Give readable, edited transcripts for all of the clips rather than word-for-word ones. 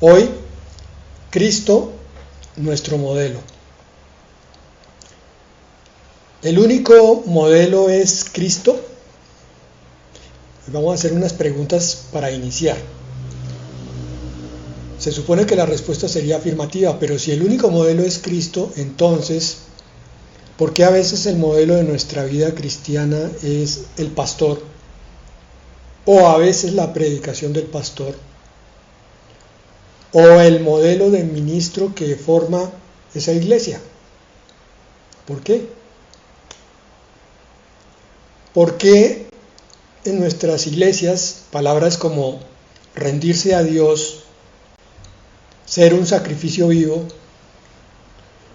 Hoy, Cristo, nuestro modelo. ¿El único modelo es Cristo? Vamos a hacer unas preguntas para iniciar. Se supone que la respuesta sería afirmativa, pero si el único modelo es Cristo, entonces, ¿por qué a veces el modelo de nuestra vida cristiana es el pastor? O a veces la predicación del pastor, o el modelo del ministro que forma esa iglesia. ¿Por qué? ¿Por qué en nuestras iglesias palabras como rendirse a Dios, ser un sacrificio vivo,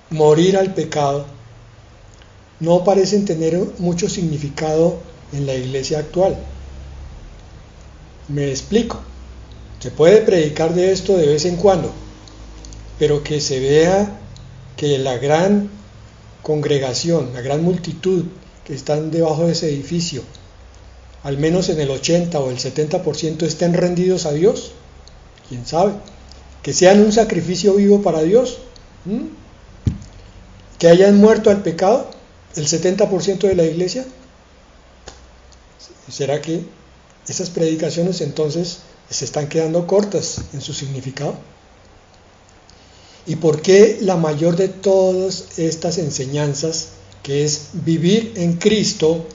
morir al pecado, no parecen tener mucho significado en la iglesia actual? Me explico. Se puede predicar de esto de vez en cuando, pero que se vea que la gran congregación, la gran multitud que están debajo de ese edificio, al menos en el 80 o el 70% estén rendidos a Dios, quién sabe, que sean un sacrificio vivo para Dios, que hayan muerto al pecado, el 70% de la iglesia. ¿Será que esas predicaciones entonces se están quedando cortas en su significado? ¿Y por qué la mayor de todas estas enseñanzas, que es vivir en Cristo,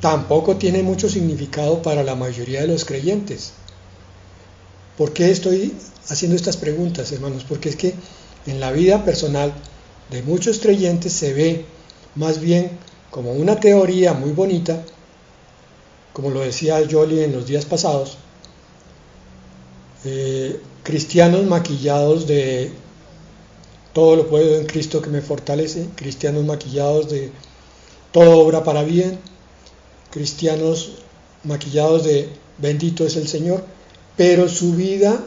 tampoco tiene mucho significado para la mayoría de los creyentes? ¿Por qué estoy haciendo estas preguntas, hermanos? Porque es que en la vida personal de muchos creyentes se ve más bien como una teoría muy bonita, como lo decía Jolie en los días pasados, cristianos maquillados de todo lo puedo en Cristo que me fortalece, cristianos maquillados de todo obra para bien, cristianos maquillados de bendito es el Señor, pero su vida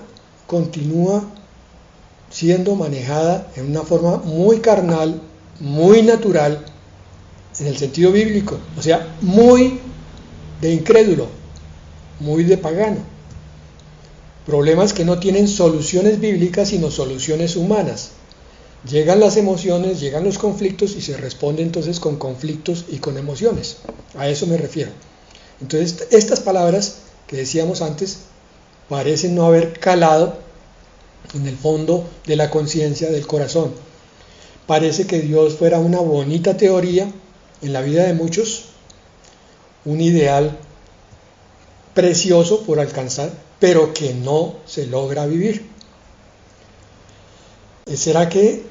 continúa siendo manejada en una forma muy carnal, muy natural, en el sentido bíblico, o sea, muy de incrédulo, muy de pagano. Problemas que no tienen soluciones bíblicas, sino soluciones humanas. Llegan las emociones, llegan los conflictos y se responde entonces con conflictos y con emociones. A eso me refiero. Entonces, estas palabras que decíamos antes parecen no haber calado en el fondo de la conciencia, del corazón. Parece que Dios fuera una bonita teoría en la vida de muchos, un ideal precioso por alcanzar, pero que no se logra vivir. ¿Será que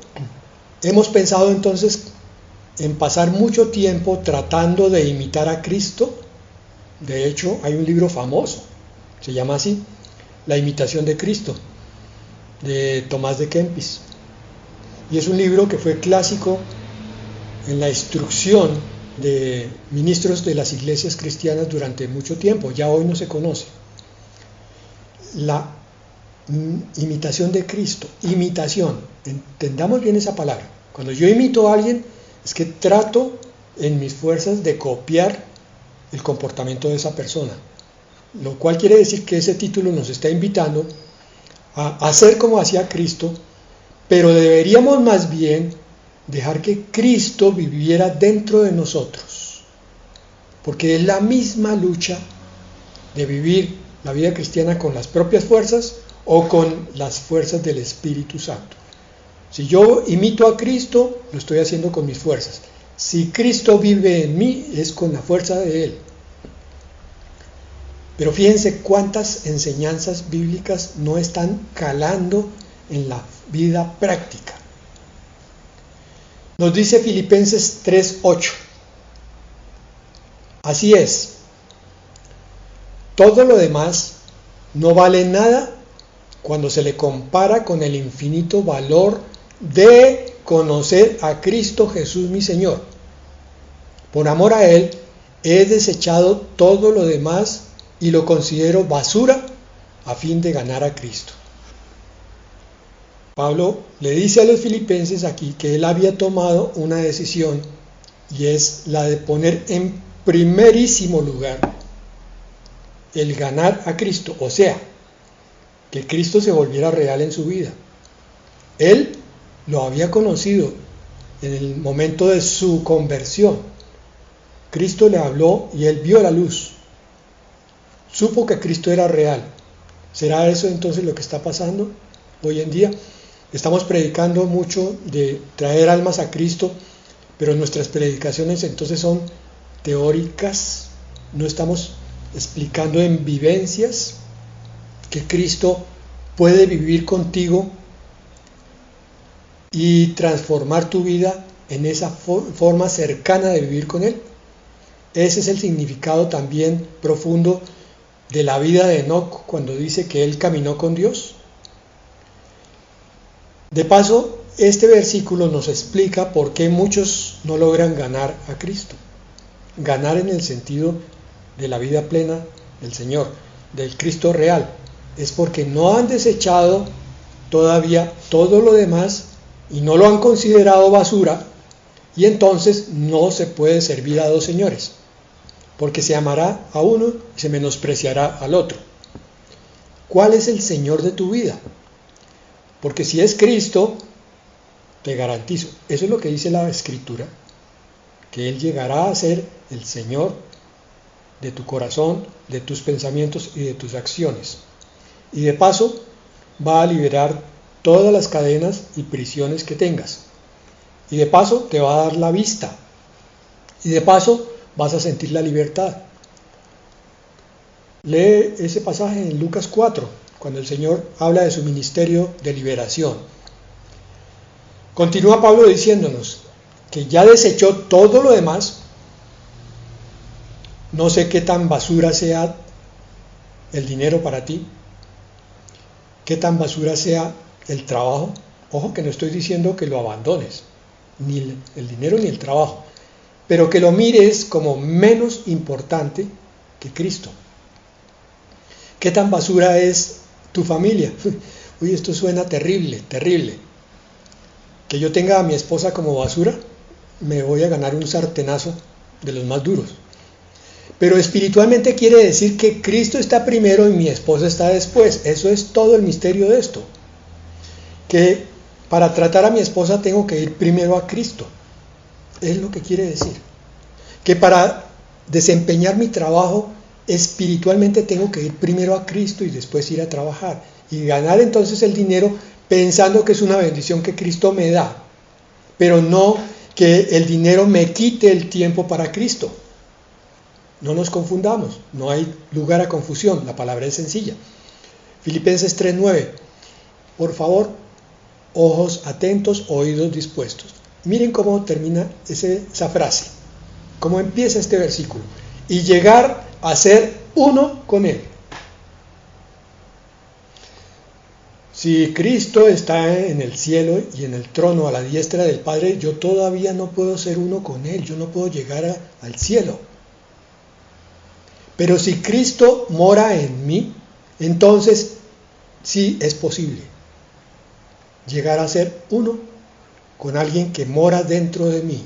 hemos pensado entonces en pasar mucho tiempo tratando de imitar a Cristo? De hecho, hay un libro famoso, se llama así, La imitación de Cristo, de Tomás de Kempis. Y es un libro que fue clásico en la instrucción de ministros de las iglesias cristianas durante mucho tiempo, ya hoy no se conoce. La imitación de Cristo, imitación, entendamos bien esa palabra. Cuando yo imito a alguien, es que trato en mis fuerzas de copiar el comportamiento de esa persona, lo cual quiere decir que ese título nos está invitando a hacer como hacía Cristo, pero deberíamos más bien dejar que Cristo viviera dentro de nosotros, porque es la misma lucha de vivir la vida cristiana con las propias fuerzas o con las fuerzas del Espíritu Santo. Si yo imito a Cristo, lo estoy haciendo con mis fuerzas. Si Cristo vive en mí, es con la fuerza de Él. Pero fíjense cuántas enseñanzas bíblicas no están calando en la vida práctica. Nos dice Filipenses 3:8. Así es, todo lo demás no vale nada cuando se le compara con el infinito valor de conocer a Cristo Jesús mi Señor. Por amor a Él, he desechado todo lo demás y lo considero basura a fin de ganar a Cristo. Pablo le dice a los filipenses aquí que él había tomado una decisión, y es la de poner en primerísimo lugar el ganar a Cristo, o sea, que Cristo se volviera real en su vida. Él lo había conocido en el momento de su conversión. Cristo le habló y él vio la luz. Supo que Cristo era real. ¿Será eso entonces lo que está pasando hoy en día? Estamos predicando mucho de traer almas a Cristo, pero nuestras predicaciones entonces son teóricas. No estamos explicando en vivencias que Cristo puede vivir contigo y transformar tu vida en esa forma cercana de vivir con Él. Ese es el significado también profundo de la vida de Enoc cuando dice que él caminó con Dios. De paso, este versículo nos explica por qué muchos no logran ganar a Cristo. Ganar en el sentido de la vida plena del Señor, del Cristo real. Es porque no han desechado todavía todo lo demás y no lo han considerado basura, y entonces no se puede servir a dos señores, porque se amará a uno y se menospreciará al otro. ¿Cuál es el Señor de tu vida? Porque si es Cristo, te garantizo, eso es lo que dice la Escritura, que Él llegará a ser el Señor de tu corazón, de tus pensamientos y de tus acciones. Y de paso, va a liberar todas las cadenas y prisiones que tengas. Y de paso, te va a dar la vista. Y de paso, vas a sentir la libertad. Lee ese pasaje en Lucas 4, cuando el Señor habla de su ministerio de liberación. Continúa Pablo diciéndonos que ya desechó todo lo demás. No sé qué tan basura sea el dinero para ti, qué tan basura sea el trabajo. Ojo que no estoy diciendo que lo abandones, ni el dinero ni el trabajo, pero que lo mires como menos importante que Cristo. ¿Qué tan basura es tu familia? Uy, esto suena terrible, terrible. Que yo tenga a mi esposa como basura, me voy a ganar un sartenazo de los más duros. Pero espiritualmente quiere decir que Cristo está primero y mi esposa está después. Eso es todo el misterio de esto. Que para tratar a mi esposa tengo que ir primero a Cristo. Es lo que quiere decir. Que para desempeñar mi trabajo espiritualmente tengo que ir primero a Cristo y después ir a trabajar. Y ganar entonces el dinero pensando que es una bendición que Cristo me da. Pero no que el dinero me quite el tiempo para Cristo. No nos confundamos, no hay lugar a confusión, la palabra es sencilla. Filipenses 3:9, por favor, ojos atentos, oídos dispuestos. Miren cómo termina esa frase, cómo empieza este versículo. Y llegar a ser uno con Él. Si Cristo está en el cielo y en el trono a la diestra del Padre, yo todavía no puedo ser uno con Él, yo no puedo llegar al cielo. Pero si Cristo mora en mí, entonces sí es posible llegar a ser uno con alguien que mora dentro de mí.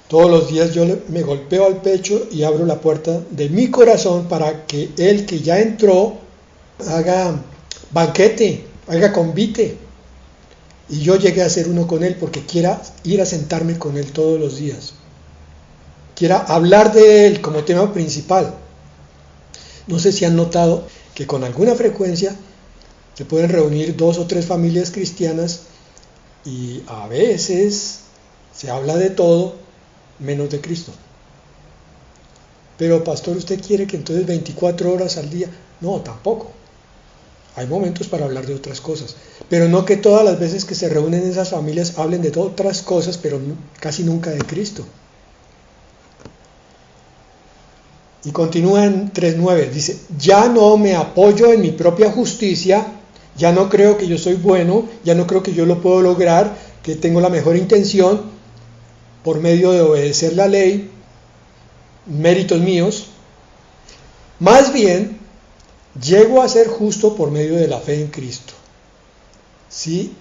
Todos los días yo me golpeo al pecho y abro la puerta de mi corazón para que Él que ya entró haga banquete, haga convite. Y yo llegué a ser uno con Él porque quiera ir a sentarme con Él todos los días. Quiera hablar de Él como tema principal. No sé si han notado que con alguna frecuencia se pueden reunir 2 o 3 familias cristianas y a veces se habla de todo menos de Cristo. Pero pastor, ¿usted quiere que entonces 24 horas al día? No, tampoco. Hay momentos para hablar de otras cosas, pero no que todas las veces que se reúnen esas familias hablen de otras cosas, pero casi nunca de Cristo. Y continúa en 3:9, dice, ya no me apoyo en mi propia justicia, ya no creo que yo soy bueno, ya no creo que yo lo puedo lograr, que tengo la mejor intención por medio de obedecer la ley, méritos míos. Más bien, llego a ser justo por medio de la fe en Cristo. Sí,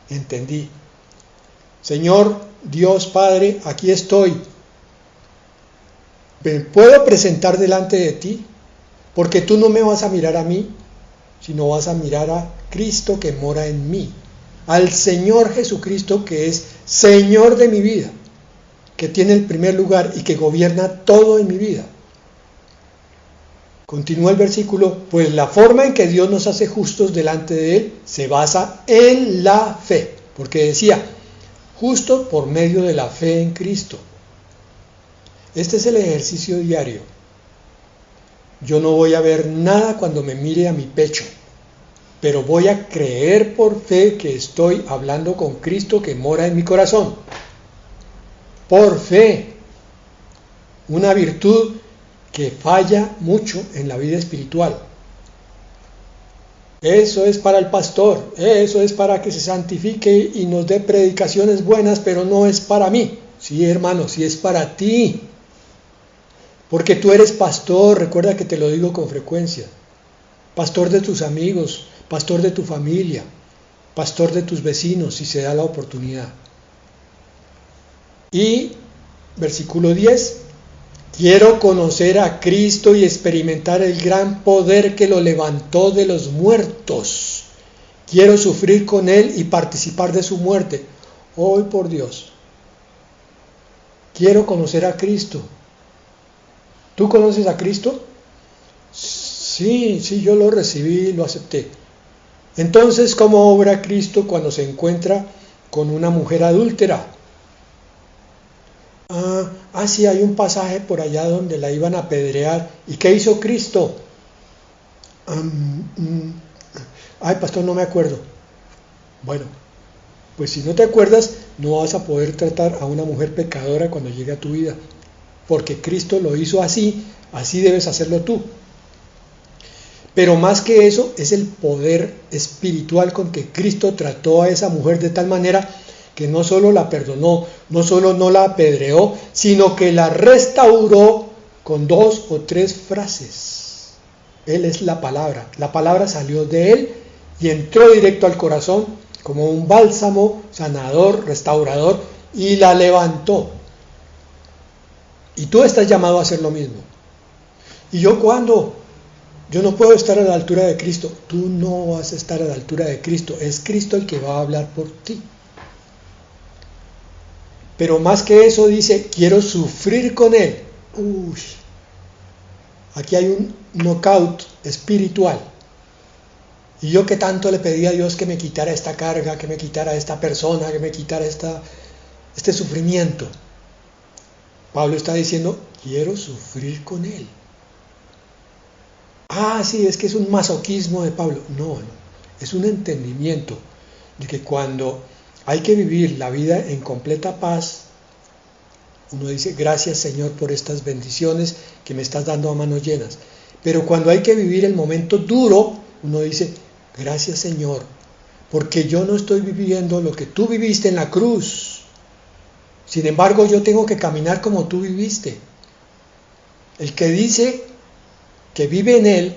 entendí. Señor, Dios Padre, aquí estoy. ¿Me puedo presentar delante de ti? Porque tú no me vas a mirar a mí, sino vas a mirar a Cristo que mora en mí, al Señor Jesucristo que es Señor de mi vida, que tiene el primer lugar y que gobierna todo en mi vida. Continúa el versículo, pues la forma en que Dios nos hace justos delante de Él se basa en la fe, porque decía, justo por medio de la fe en Cristo. Este es el ejercicio diario. Yo no voy a ver nada cuando me mire a mi pecho, pero voy a creer por fe que estoy hablando con Cristo que mora en mi corazón. Por fe, una virtud que falla mucho en la vida espiritual. Eso es para el pastor, eso es para que se santifique y nos dé predicaciones buenas, pero no es para mí. Sí, hermano, sí es para ti. Porque tú eres pastor, recuerda que te lo digo con frecuencia. Pastor de tus amigos, pastor de tu familia, pastor de tus vecinos, si se da la oportunidad. Y versículo 10, quiero conocer a Cristo y experimentar el gran poder que lo levantó de los muertos. Quiero sufrir con Él y participar de su muerte. Hoy por Dios. Quiero conocer a Cristo. ¿Tú conoces a Cristo? Sí, yo lo recibí, lo acepté. Entonces, ¿cómo obra Cristo cuando se encuentra con una mujer adúltera? Sí, hay un pasaje por allá donde la iban a apedrear. ¿Y qué hizo Cristo? Pastor, no me acuerdo. Bueno, pues si no te acuerdas, no vas a poder tratar a una mujer pecadora cuando llegue a tu vida. Porque Cristo lo hizo así, así debes hacerlo tú. Pero más que eso, es el poder espiritual con que Cristo trató a esa mujer de tal manera que no solo la perdonó, no solo no la apedreó, sino que la restauró con 2 o 3 frases. Él es la palabra salió de Él y entró directo al corazón como un bálsamo sanador, restaurador, y la levantó. Y tú estás llamado a hacer lo mismo. ¿Y yo cuándo? Yo no puedo estar a la altura de Cristo. Tú no vas a estar a la altura de Cristo. Es Cristo el que va a hablar por ti. Pero más que eso dice, quiero sufrir con Él. Aquí hay un knockout espiritual. Y yo que tanto le pedí a Dios que me quitara esta carga, que me quitara esta persona, que me quitara este sufrimiento. Pablo está diciendo, quiero sufrir con Él. Sí, es que es un masoquismo de Pablo. No, es un entendimiento de que cuando hay que vivir la vida en completa paz, uno dice, gracias Señor por estas bendiciones que me estás dando a manos llenas. Pero cuando hay que vivir el momento duro, uno dice, gracias Señor, porque yo no estoy viviendo lo que tú viviste en la cruz. Sin embargo, yo tengo que caminar como tú viviste. El que dice que vive en Él,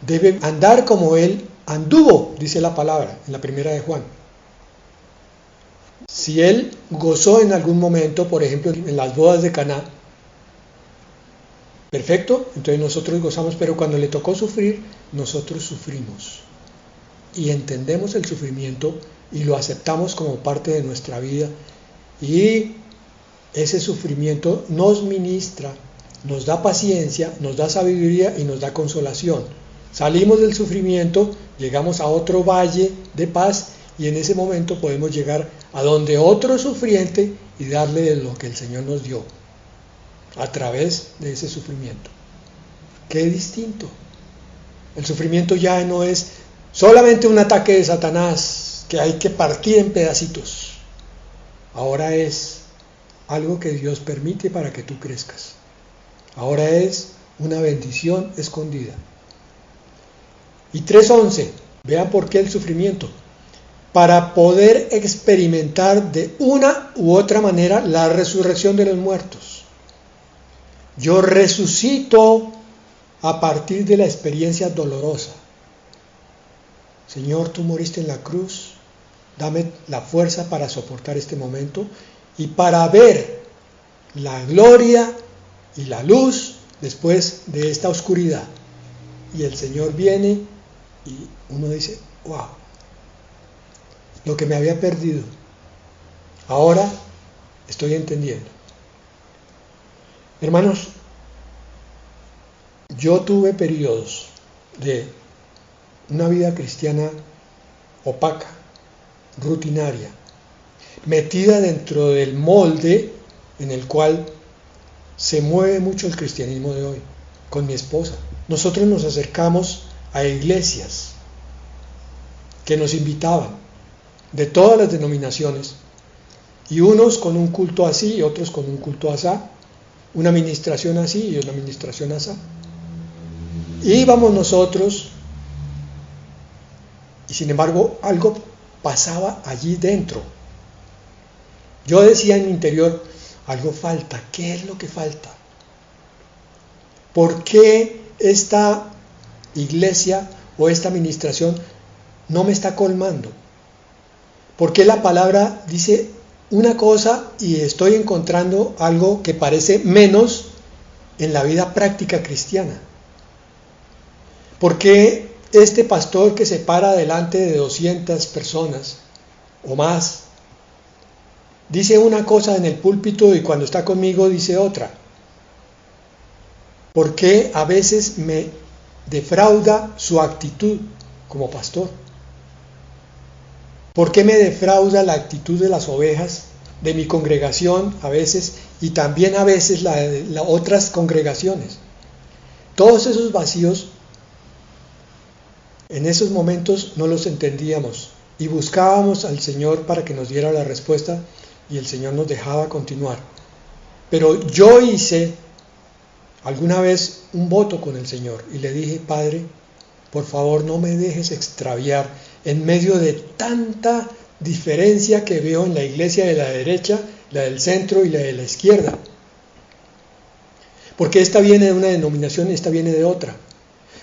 debe andar como Él anduvo, dice la palabra en la primera de Juan. Si Él gozó en algún momento, por ejemplo, en las bodas de Caná, perfecto, entonces nosotros gozamos, pero cuando le tocó sufrir, nosotros sufrimos. Y entendemos el sufrimiento y lo aceptamos como parte de nuestra vida. Y ese sufrimiento nos ministra, nos da paciencia, nos da sabiduría y nos da consolación. Salimos del sufrimiento, llegamos a otro valle de paz y en ese momento podemos llegar a donde otro sufriente y darle de lo que el Señor nos dio a través de ese sufrimiento. Qué distinto. El sufrimiento ya no es solamente un ataque de Satanás que hay que partir en pedacitos. Ahora es algo que Dios permite para que tú crezcas. Ahora es una bendición escondida. Y 3:11, vean por qué el sufrimiento. Para poder experimentar de una u otra manera la resurrección de los muertos. Yo resucito a partir de la experiencia dolorosa. Señor, tú moriste en la cruz. Dame la fuerza para soportar este momento y para ver la gloria y la luz después de esta oscuridad. Y el Señor viene Y uno dice, wow, lo que me había perdido, ahora estoy entendiendo. Hermanos, yo tuve periodos de una vida cristiana opaca, rutinaria, metida dentro del molde en el cual se mueve mucho el cristianismo de hoy, con mi esposa. Nosotros nos acercamos a iglesias que nos invitaban de todas las denominaciones, y unos con un culto así y otros con un culto asá, una administración así y una administración asá. Íbamos nosotros, y sin embargo algo pasaba allí dentro. Yo decía en mi interior, algo falta. ¿Qué es lo que falta? ¿Por qué esta iglesia o esta administración no me está colmando? ¿Por qué la palabra dice una cosa y estoy encontrando algo que parece menos en la vida práctica cristiana? ¿Por qué este pastor que se para delante de 200 personas o más dice una cosa en el púlpito y cuando está conmigo dice otra? ¿Por qué a veces me defrauda su actitud como pastor? ¿Por qué me defrauda la actitud de las ovejas de mi congregación a veces y también a veces la de otras congregaciones? Todos esos vacíos, en esos momentos no los entendíamos y buscábamos al Señor para que nos diera la respuesta y el Señor nos dejaba continuar. Pero yo hice alguna vez un voto con el Señor y le dije, Padre, por favor no me dejes extraviar en medio de tanta diferencia que veo en la iglesia de la derecha, la del centro y la de la izquierda. Porque esta viene de una denominación y esta viene de otra.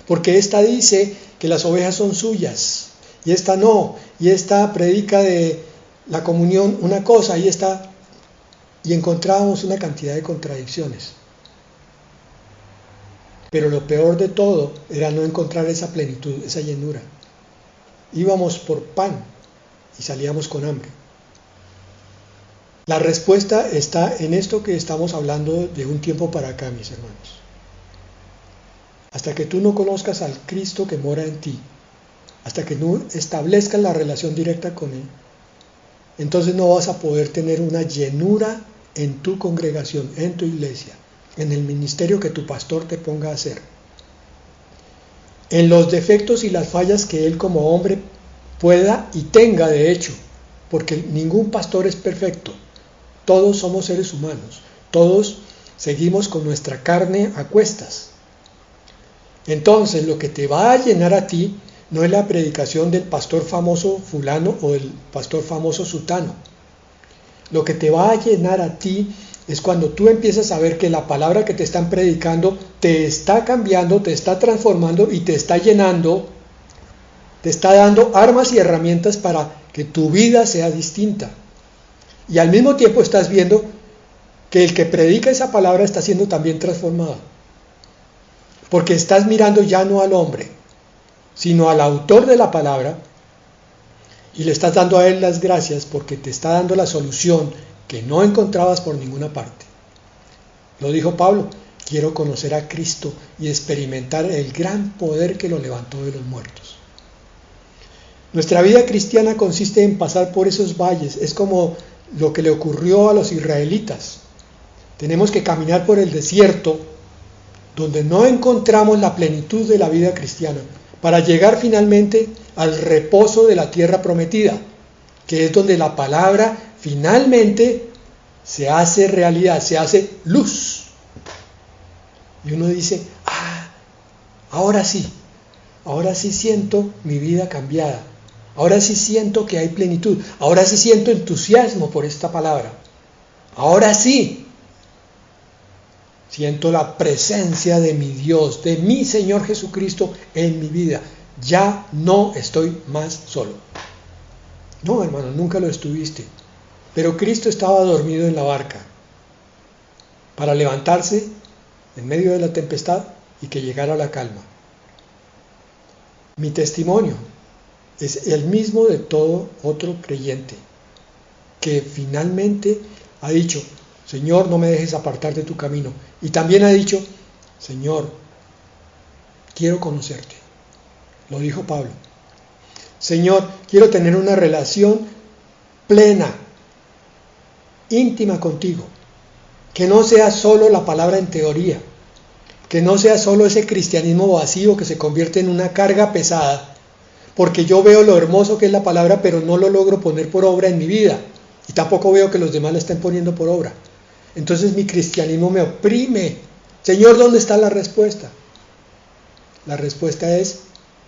Porque esta dice que las ovejas son suyas y esta no, y esta predica de la comunión una cosa y esta, y encontrábamos una cantidad de contradicciones. Pero lo peor de todo era no encontrar esa plenitud, esa llenura. Íbamos por pan y salíamos con hambre. La respuesta está en esto que estamos hablando de un tiempo para acá, mis hermanos. Hasta que tú no conozcas al Cristo que mora en ti, hasta que no establezcas la relación directa con Él, entonces no vas a poder tener una llenura en tu congregación, en tu iglesia, en el ministerio que tu pastor te ponga a hacer. En los defectos y las fallas que él como hombre pueda y tenga de hecho, porque ningún pastor es perfecto, todos somos seres humanos, todos seguimos con nuestra carne a cuestas. Entonces lo que te va a llenar a ti no es la predicación del pastor famoso fulano o del pastor famoso sutano. Lo que te va a llenar a ti es cuando tú empiezas a ver que la palabra que te están predicando te está cambiando, te está transformando y te está llenando, te está dando armas y herramientas para que tu vida sea distinta. Y al mismo tiempo estás viendo que el que predica esa palabra está siendo también transformado. Porque estás mirando ya no al hombre, sino al autor de la palabra y le estás dando a él las gracias porque te está dando la solución que no encontrabas por ninguna parte. Lo dijo Pablo, quiero conocer a Cristo y experimentar el gran poder que lo levantó de los muertos. Nuestra vida cristiana consiste en pasar por esos valles, es como lo que le ocurrió a los israelitas. Tenemos que caminar por el desierto, donde no encontramos la plenitud de la vida cristiana, para llegar finalmente al reposo de la tierra prometida, que es donde la palabra finalmente se hace realidad, se hace luz. Y uno dice, ahora sí siento mi vida cambiada, ahora sí siento que hay plenitud, ahora sí siento entusiasmo por esta palabra, ahora sí siento la presencia de mi Dios, de mi Señor Jesucristo en mi vida. Ya no estoy más solo. No, hermano, nunca lo estuviste. Pero Cristo estaba dormido en la barca para levantarse en medio de la tempestad y que llegara la calma. Mi testimonio es el mismo de todo otro creyente que finalmente ha dicho, Señor, no me dejes apartar de tu camino. Y también ha dicho, Señor, quiero conocerte. Lo dijo Pablo. Señor, quiero tener una relación plena, íntima contigo. Que no sea solo la palabra en teoría. Que no sea solo ese cristianismo vacío que se convierte en una carga pesada. Porque yo veo lo hermoso que es la palabra, pero no lo logro poner por obra en mi vida. Y tampoco veo que los demás la estén poniendo por obra. Entonces mi cristianismo me oprime. Señor, ¿dónde está la respuesta? La respuesta es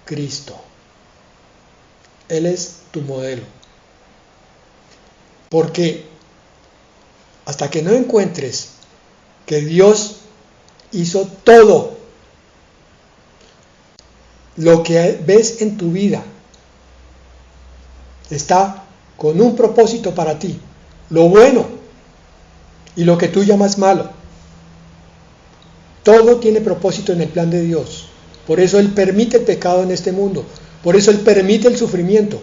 Cristo. Él es tu modelo. Porque hasta que no encuentres que Dios hizo todo lo que ves en tu vida, está con un propósito para ti, lo bueno y lo que tú llamas malo. Todo tiene propósito en el plan de Dios. Por eso Él permite el pecado en este mundo. Por eso Él permite el sufrimiento.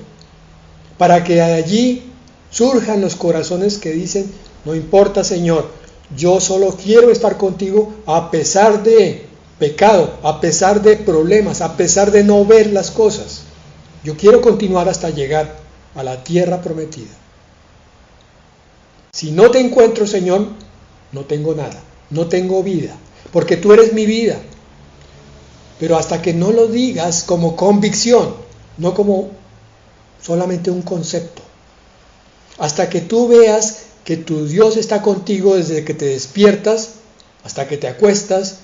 Para que allí surjan los corazones que dicen, no importa, Señor, yo solo quiero estar contigo a pesar de pecado, a pesar de problemas, a pesar de no ver las cosas. Yo quiero continuar hasta llegar a la tierra prometida. Si no te encuentro, Señor, no tengo nada, no tengo vida, porque tú eres mi vida. Pero hasta que no lo digas como convicción, no como solamente un concepto, hasta que tú veas que tu Dios está contigo desde que te despiertas hasta que te acuestas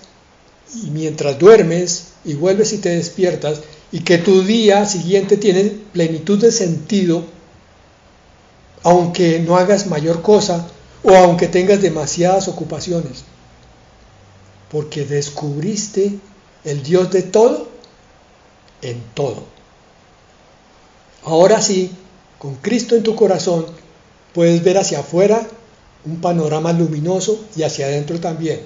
y mientras duermes y vuelves y te despiertas, y que tu día siguiente tiene plenitud de sentido, aunque no hagas mayor cosa o aunque tengas demasiadas ocupaciones, porque descubriste el Dios de todo en todo. Ahora sí, con Cristo en tu corazón, puedes ver hacia afuera un panorama luminoso y hacia adentro también.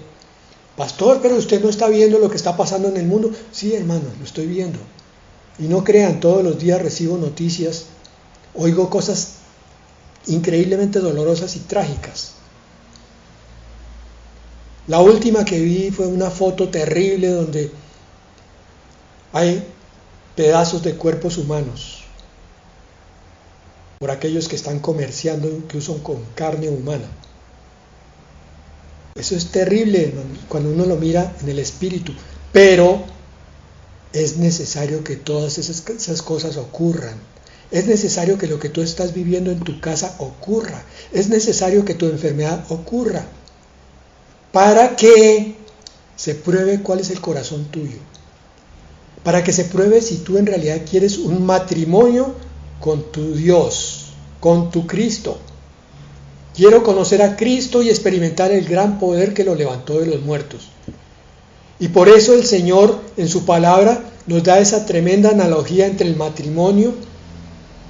Pastor, pero usted no está viendo lo que está pasando en el mundo. Sí, hermano, lo estoy viendo. Y no crean, todos los días recibo noticias, oigo cosas increíblemente dolorosas y trágicas. La última que vi fue una foto terrible donde hay pedazos de cuerpos humanos por aquellos que están comerciando incluso con carne humana. Eso es terrible, hermano, cuando uno lo mira en el espíritu, pero es necesario que todas esas cosas ocurran. Es necesario que lo que tú estás viviendo en tu casa ocurra. Es necesario que tu enfermedad ocurra para que se pruebe cuál es el corazón tuyo. Para que se pruebe si tú en realidad quieres un matrimonio con tu Dios, con tu Cristo. Quiero conocer a Cristo y experimentar el gran poder que lo levantó de los muertos. Y por eso el Señor en su palabra nos da esa tremenda analogía entre el matrimonio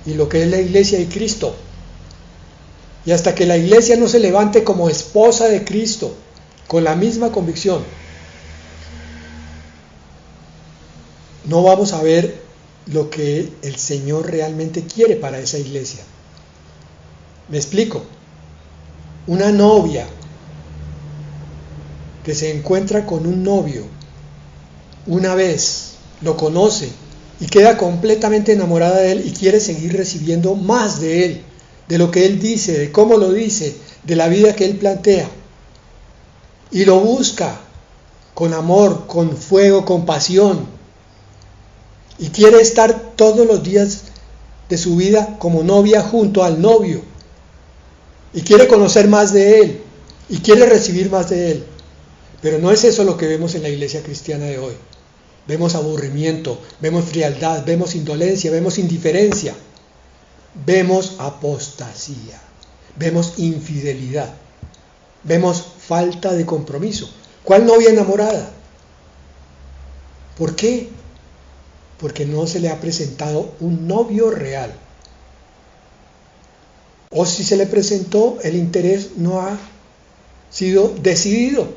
y lo que es la iglesia y Cristo. Y hasta que la iglesia no se levante como esposa de Cristo, con la misma convicción, no vamos a ver lo que el Señor realmente quiere para esa iglesia. Me explico. Una novia que se encuentra con un novio una vez, lo conoce y queda completamente enamorada de él y quiere seguir recibiendo más de él, de lo que él dice, de cómo lo dice, de la vida que él plantea. Y lo busca con amor, con fuego, con pasión. Y quiere estar todos los días de su vida como novia junto al novio. Y quiere conocer más de él. Y quiere recibir más de él. Pero no es eso lo que vemos en la iglesia cristiana de hoy. Vemos aburrimiento, vemos frialdad, vemos indolencia, vemos indiferencia. Vemos apostasía. Vemos infidelidad. Vemos falta de compromiso. ¿Cuál novia enamorada? ¿Por qué? Porque no se le ha presentado un novio real. O si se le presentó, el interés no ha sido decidido.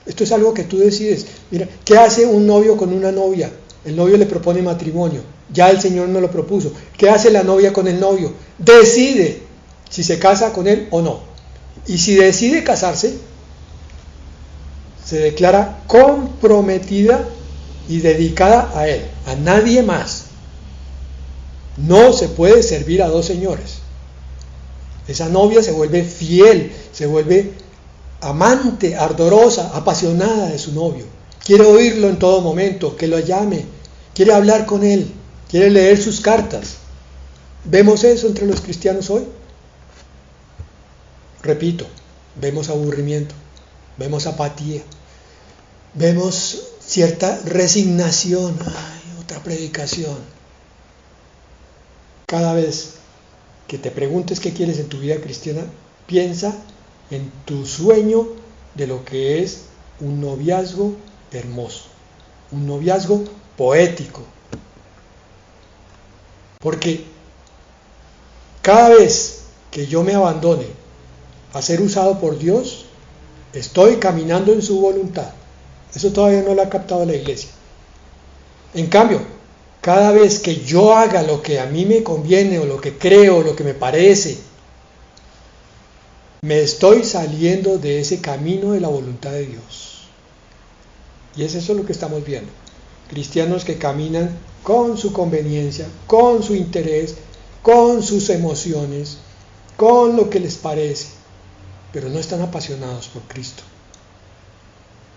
Esto es algo que tú decides. Mira, ¿qué hace un novio con una novia? El novio le propone matrimonio. Ya el Señor nos lo propuso. ¿Qué hace la novia con el novio? Decide si se casa con él o no. Y si decide casarse, se declara comprometida y dedicada a él, a nadie más. No se puede servir a dos señores. Esa novia se vuelve fiel, se vuelve amante, ardorosa, apasionada de su novio. Quiere oírlo en todo momento, que lo llame, quiere hablar con él, quiere leer sus cartas. ¿Vemos eso entre los cristianos hoy? Repito, vemos aburrimiento, vemos apatía, vemos cierta resignación. Ay, otra predicación. Cada vez que te preguntes qué quieres en tu vida cristiana, piensa en tu sueño de lo que es un noviazgo hermoso, un noviazgo poético. Porque cada vez que yo me abandone a ser usado por Dios, estoy caminando en su voluntad. Eso todavía no lo ha captado la iglesia. En cambio, cada vez que yo haga lo que a mí me conviene o lo que creo, o lo que me parece, me estoy saliendo de ese camino de la voluntad de Dios. Y es eso lo que estamos viendo. Cristianos que caminan con su conveniencia, con su interés, con sus emociones, con lo que les parece, pero no están apasionados por Cristo.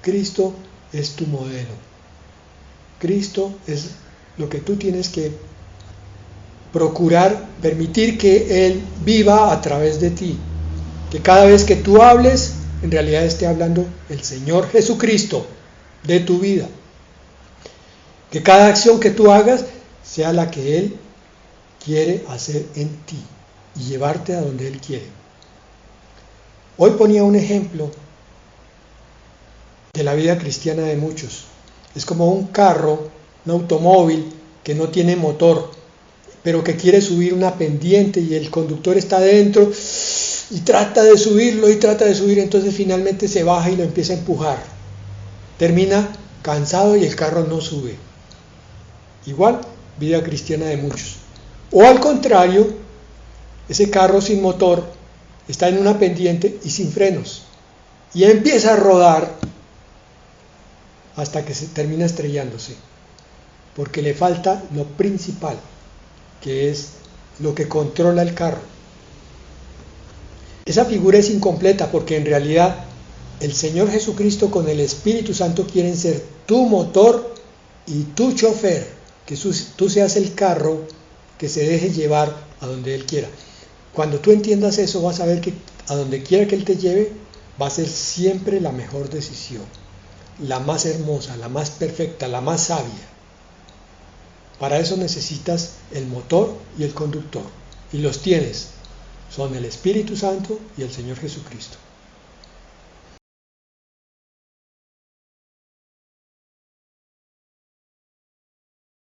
Cristo es tu modelo. Cristo es lo que tú tienes que procurar, permitir que Él viva a través de ti. Que cada vez que tú hables, en realidad esté hablando el Señor Jesucristo de tu vida. Que cada acción que tú hagas sea la que Él quiere hacer en ti y llevarte a donde Él quiere. Hoy ponía un ejemplo de la vida cristiana de muchos. Es como un carro, un automóvil que no tiene motor, pero que quiere subir una pendiente y el conductor está dentro y trata de subirlo y trata de subir, entonces finalmente se baja y lo empieza a empujar. Termina cansado y el carro no sube. Igual, vida cristiana de muchos. O al contrario, ese carro sin motor está en una pendiente y sin frenos y empieza a rodar hasta que se termina estrellándose, porque le falta lo principal, que es lo que controla el carro. Esa figura es incompleta porque en realidad el Señor Jesucristo con el Espíritu Santo quieren ser tu motor y tu chofer, que tú seas el carro que se deje llevar a donde Él quiera. Cuando tú entiendas eso, vas a ver que a donde quiera que Él te lleve, va a ser siempre la mejor decisión, la más hermosa, la más perfecta, la más sabia. Para eso necesitas el motor y el conductor, y los tienes, son el Espíritu Santo y el Señor Jesucristo.